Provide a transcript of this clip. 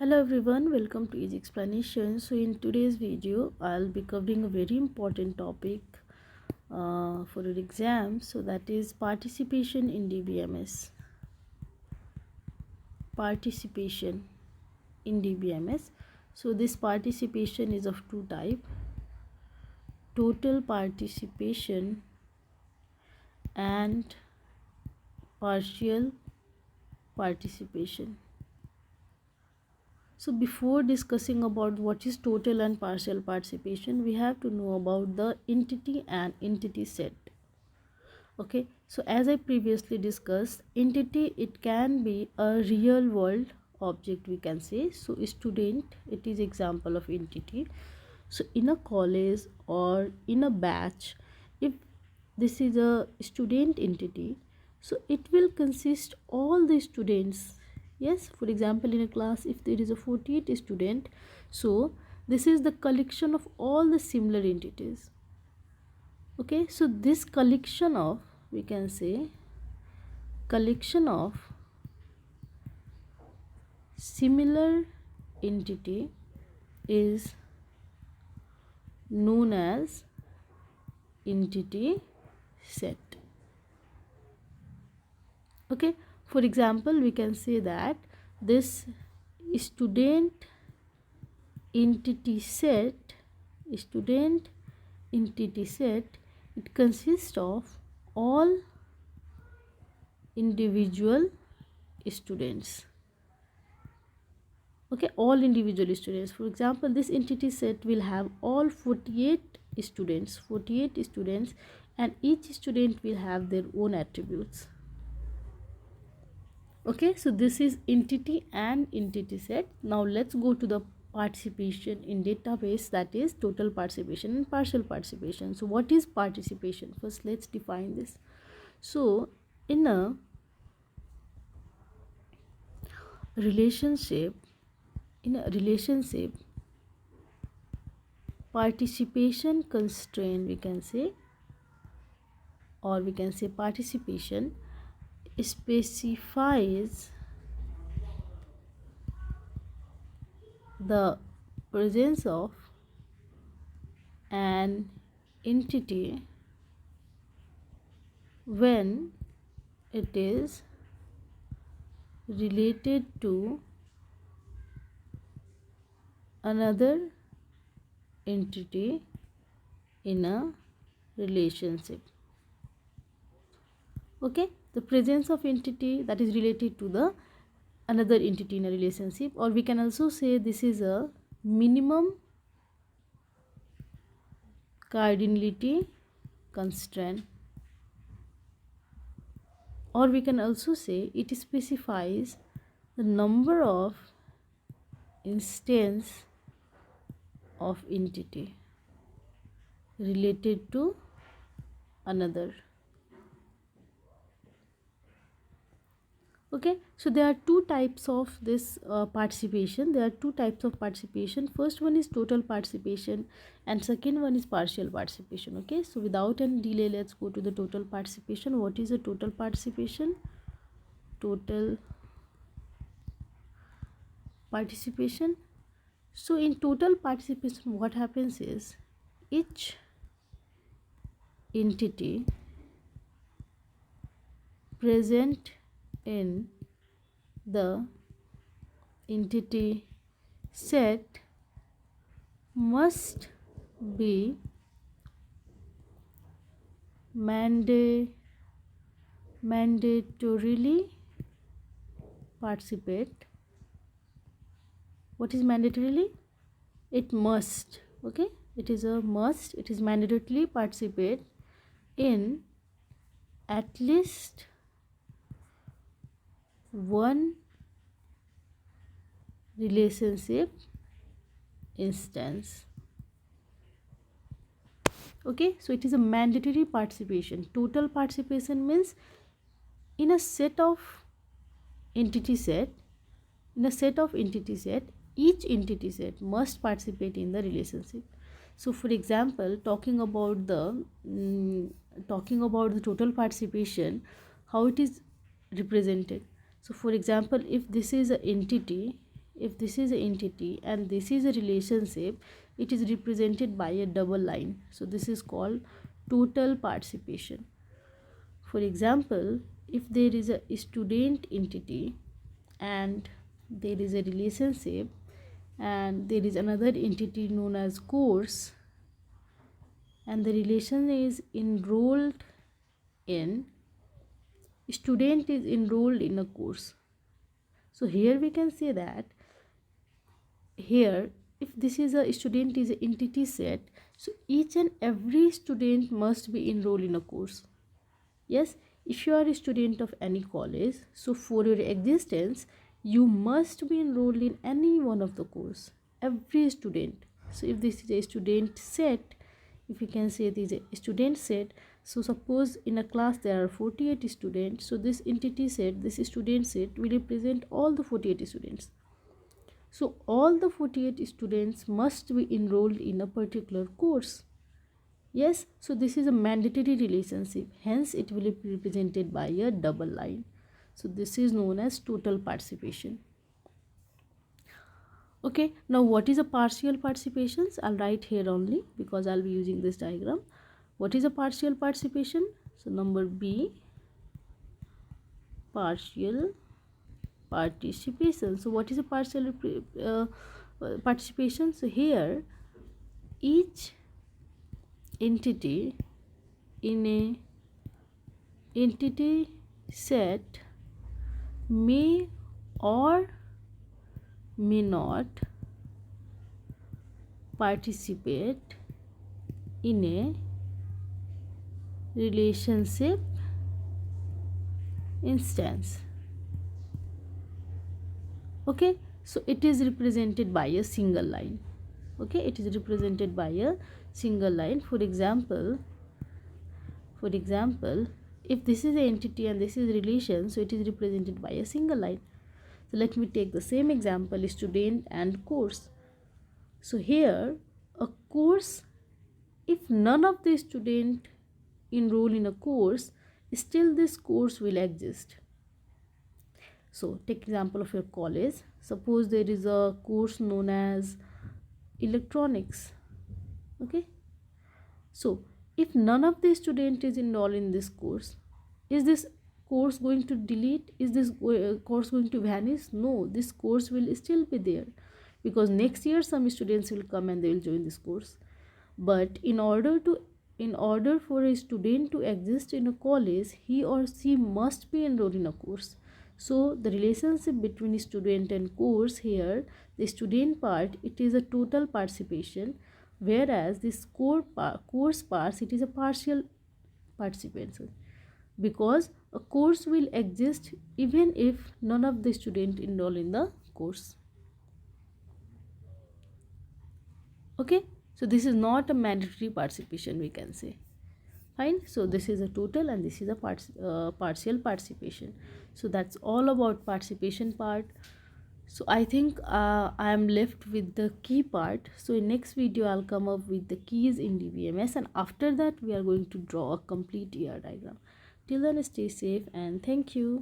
Hello everyone, welcome to Easy Explanation. So in today's video, I'll be covering a very important topic for your exam. So that is participation in DBMS. Participation in DBMS. So this participation is of two types: total participation and partial participation. So before discussing about what is total and partial participation, we have to know about the entity and entity set. Okay, so as I previously discussed, entity, it can be a real world object, we can say. So student, it is example of entity. So in a college or in a batch, if this is a student entity, so it will consist all the students. Yes, for example, in a class, if there is a 48 student, so this is the collection of all the similar entities. Okay, so this collection of, we can say, collection of similar entity is known as entity set. Okay, for example, we can say that this student entity set, it consists of all individual students. Okay, all individual students. For example, this entity set will have all 48 students, and each student will have their own attributes. Okay, so this is entity and entity set. Now let's go to the participation in database, that is total participation and partial participation. So what is participation? First, let's define this. So in a relationship, participation constraint, we can say, or we can say participation specifies the presence of an entity when it is related to another entity in a relationship. Okay, the presence of entity that is related to the another entity in a relationship, or we can also say this is a minimum cardinality constraint, or we can also say it specifies the number of instance of entity related to another. Okay, so there are two types of this participation. First one is total participation and second one is partial participation. Okay, so without any delay, let's go to the total participation. What is a total participation? Total participation. So in total participation, what happens is each entity present in the entity set must be mandatorily participate. What is mandatorily? It must. Okay, it is a must. It is mandatorily participate in at least one relationship instance. Okay, so it is a mandatory participation. Total participation means in a set of entity set, each entity set must participate in the relationship. So for example, talking about the total participation, how it is represented. So for example, if this is an entity if this is an entity and this is a relationship, it is represented by a double line. So this is called total participation. For example, if there is a student entity and there is a relationship and there is another entity known as course, and the relation is enrolled in, student is enrolled in a course. So here we can say that here, if this is a student is an entity set, so each and every student must be enrolled in a course. Yes, if you are a student of any college, so for your existence you must be enrolled in any one of the course, every student. So if this is a student set, if you can say this is a student set, so suppose in a class there are 48 students, so this entity set, this student set will represent all the 48 students. So all the 48 students must be enrolled in a particular course. Yes, so this is a mandatory relationship, hence it will be represented by a double line. So this is known as total participation. Okay, now what is a partial participations? I'll write here only because I'll be using this diagram. What is a partial participation? So number B, partial participation. So what is a partial participation? So here each entity in a entity set may or may not participate in a relationship instance. Okay, so it is represented by a single line. Okay, it is represented by a single line. For example, if this is an entity and this is relation, so it is represented by a single line. So let me take the same example, student and course. So here a course, if none of the student enroll in a course, still this course will exist. So take example of your college. Suppose there is a course known as electronics. Okay, so if none of the student is enrolled in this course, is this course going to delete? Is this course going to vanish? No, this course will still be there, because next year some students will come and they will join this course. But in order for a student to exist in a college, he or she must be enrolled in a course. So the relationship between student and course, here the student part, it is a total participation, whereas this course part, it is a partial participation, because a course will exist even if none of the student enroll in the course. Okay, so this is not a mandatory participation, we can say. Fine, so this is a total and this is a partial participation. So that's all about participation part. So I think I am left with the key part. So in next video I'll come up with the keys in DBMS, and after that we are going to draw a complete ER diagram. Till then, stay safe and thank you.